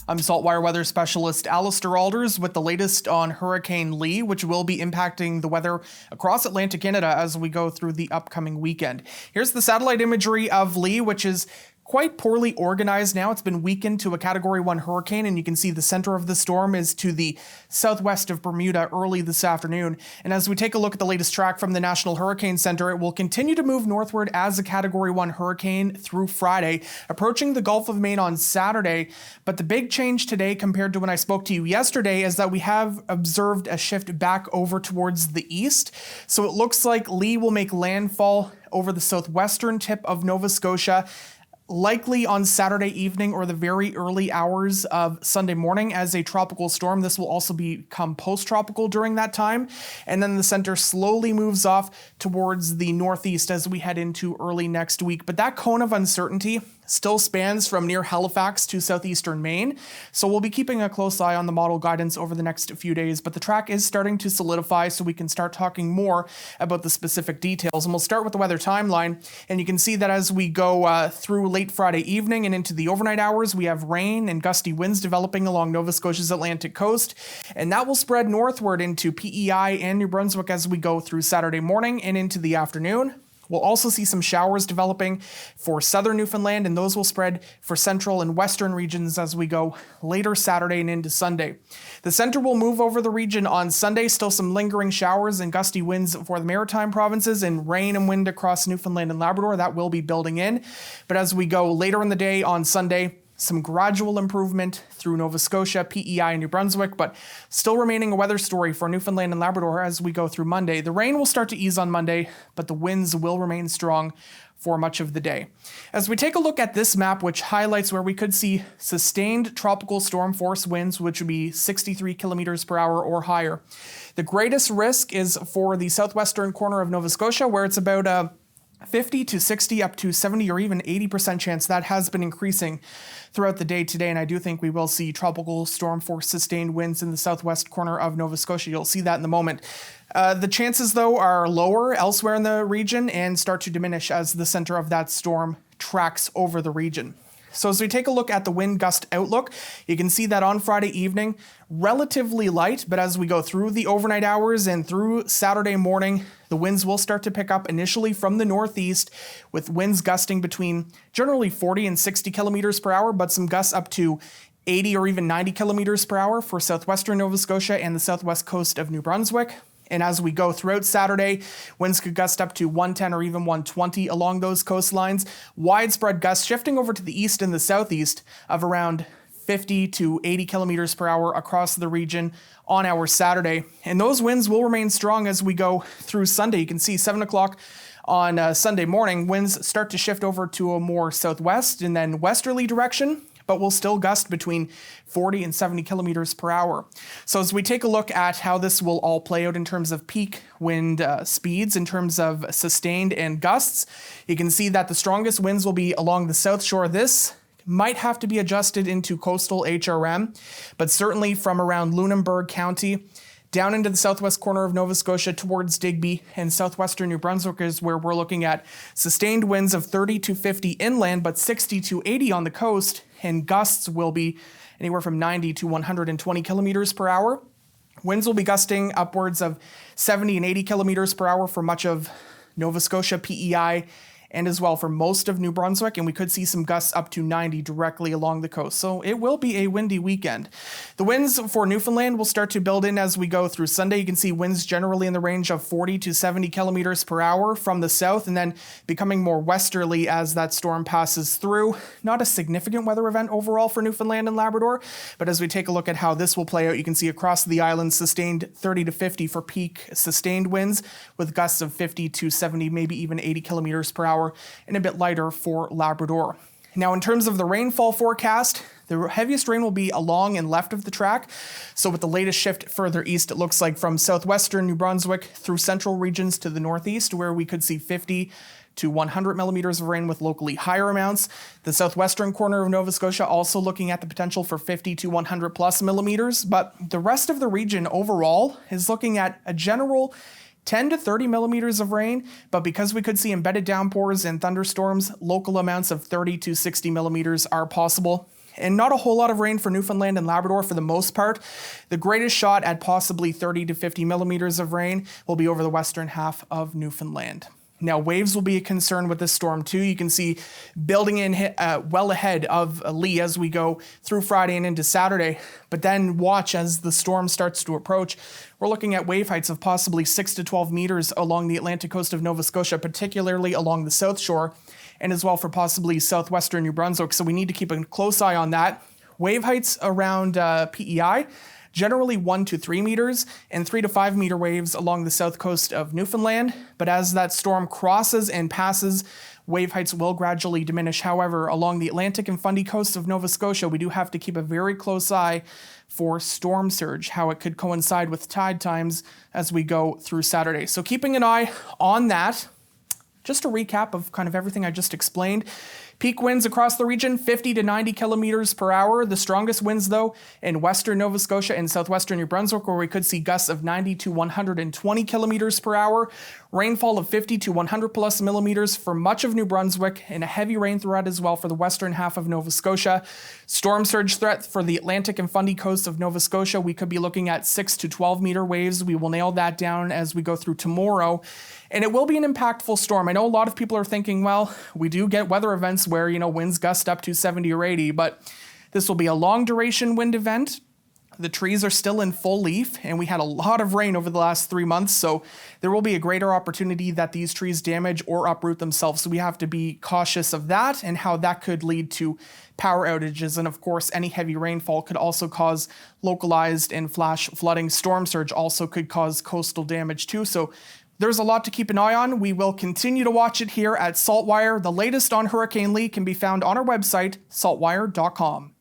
I'm SaltWire weather specialist Allister Aalders with the latest on Hurricane Lee, which will be impacting the weather across Atlantic Canada as we go through the upcoming weekend. Here's the satellite imagery of Lee, which is quite poorly organized now. It's been weakened to a Category 1 hurricane, and you can see the center of the storm is to the southwest of Bermuda early this afternoon. And as we take a look at the latest track from the National Hurricane Center, it will continue to move northward as a Category 1 hurricane through Friday, approaching the Gulf of Maine on Saturday. But the big change today compared to when I spoke to you yesterday is that we have observed a shift back over towards the east. So it looks like Lee will make landfall over the southwestern tip of Nova Scotia, likely on Saturday evening or the very early hours of Sunday morning as a tropical storm. This will also become post-tropical during that time. And then the center slowly moves off towards the northeast as we head into early next week. But that cone of uncertainty still spans from near Halifax to southeastern Maine. So we'll be keeping a close eye on the model guidance over the next few days. But the track is starting to solidify, so we can start talking more about the specific details. And we'll start with the weather timeline. And you can see that as we go through late Friday evening and into the overnight hours, we have rain and gusty winds developing along Nova Scotia's Atlantic coast. And that will spread northward into PEI and New Brunswick as we go through Saturday morning and into the afternoon. We'll also see some showers developing for southern Newfoundland, and those will spread for central and western regions as we go later Saturday and into Sunday. The center will move over the region on Sunday, still some lingering showers and gusty winds for the maritime provinces, and rain and wind across Newfoundland and Labrador. That will be building in. But as we go later in the day on Sunday, some gradual improvement through Nova Scotia, PEI, and New Brunswick, but still remaining a weather story for Newfoundland and Labrador as we go through Monday. The rain will start to ease on Monday, but the winds will remain strong for much of the day. As we take a look at this map, which highlights where we could see sustained tropical storm force winds, which would be 63 kilometers per hour or higher. The greatest risk is for the southwestern corner of Nova Scotia, where it's about 50 to 60 up to 70 or even 80% chance. That has been increasing throughout the day today, and I do think we will see tropical storm force sustained winds in the southwest corner of Nova Scotia. You'll see that in a moment. The chances, though, are lower elsewhere in the region and start to diminish as the center of that storm tracks over the region. So as we take a look at the wind gust outlook, you can see that on Friday evening, relatively light, but as we go through the overnight hours and through Saturday morning, the winds will start to pick up initially from the northeast, with winds gusting between generally 40 and 60 kilometers per hour, but some gusts up to 80 or even 90 kilometers per hour for southwestern Nova Scotia and the southwest coast of New Brunswick. And as we go throughout Saturday, winds could gust up to 110 or even 120 along those coastlines. Widespread gusts shifting over to the east and the southeast of around 50 to 80 kilometers per hour across the region on our Saturday. And those winds will remain strong as we go through Sunday. You can see 7 o'clock on Sunday morning, winds start to shift over to a more southwest and then westerly direction, but will still gust between 40 and 70 kilometers per hour. So as we take a look at how this will all play out in terms of peak wind speeds, in terms of sustained and gusts, you can see that the strongest winds will be along the south shore. This might have to be adjusted into coastal HRM, but certainly from around Lunenburg County down into the southwest corner of Nova Scotia towards Digby and southwestern New Brunswick is where we're looking at sustained winds of 30 to 50 inland, but 60 to 80 on the coast, and gusts will be anywhere from 90 to 120 kilometers per hour. Winds will be gusting upwards of 70 and 80 kilometers per hour for much of Nova Scotia, PEI, and as well for most of New Brunswick, and we could see some gusts up to 90 directly along the coast. So it will be a windy weekend. The winds for Newfoundland will start to build in as we go through Sunday. You can see winds generally in the range of 40 to 70 kilometers per hour from the south, and then becoming more westerly as that storm passes through. Not a significant weather event overall for Newfoundland and Labrador, but as we take a look at how this will play out, you can see across the island sustained 30 to 50 for peak sustained winds, with gusts of 50 to 70, maybe even 80 kilometers per hour, and a bit lighter for Labrador. Now, in terms of the rainfall forecast, the heaviest rain will be along and left of the track. So with the latest shift further east, it looks like from southwestern New Brunswick through central regions to the northeast, where we could see 50 to 100 millimeters of rain with locally higher amounts. The southwestern corner of Nova Scotia also looking at the potential for 50 to 100 plus millimeters, but the rest of the region overall is looking at a general 10 to 30 millimeters of rain, but because we could see embedded downpours and thunderstorms, local amounts of 30 to 60 millimeters are possible. and not a whole lot of rain for Newfoundland and Labrador for the most part. The greatest shot at possibly 30 to 50 millimeters of rain will be over the western half of Newfoundland. Now, waves will be a concern with this storm too. You can see building in well ahead of Lee as we go through Friday and into Saturday. But then watch as the storm starts to approach. We're looking at wave heights of possibly 6 to 12 meters along the Atlantic coast of Nova Scotia, particularly along the south shore, and as well for possibly southwestern New Brunswick. So we need to keep a close eye on that. Wave heights around PEI, generally 1 to 3 meters, and 3 to 5 meter waves along the south coast of Newfoundland. But as that storm crosses and passes, wave heights will gradually diminish. However, along the Atlantic and Fundy coast of Nova Scotia, we do have to keep a very close eye for storm surge, how it could coincide with tide times as we go through Saturday. So keeping an eye on that. Just a recap of kind of everything I just explained. Peak winds across the region, 50 to 90 kilometers per hour. The strongest winds, though, in western Nova Scotia and southwestern New Brunswick, where we could see gusts of 90 to 120 kilometers per hour. Rainfall of 50 to 100 plus millimeters for much of New Brunswick, and a heavy rain threat as well for the western half of Nova Scotia. Storm surge threat for the Atlantic and Fundy coast of Nova Scotia. We could be looking at 6 to 12 meter waves. We will nail that down as we go through tomorrow. And it will be an impactful storm. I know a lot of people are thinking, well, we do get weather events where, winds gust up to 70 or 80, but this will be a long duration wind event. The trees are still in full leaf, and we had a lot of rain over the last 3 months, so there will be a greater opportunity that these trees damage or uproot themselves. So we have to be cautious of that and how that could lead to power outages. And of course, any heavy rainfall could also cause localized and flash flooding. Storm surge also could cause coastal damage too. So there's a lot to keep an eye on. We will continue to watch it here at SaltWire. The latest on Hurricane Lee can be found on our website, saltwire.com.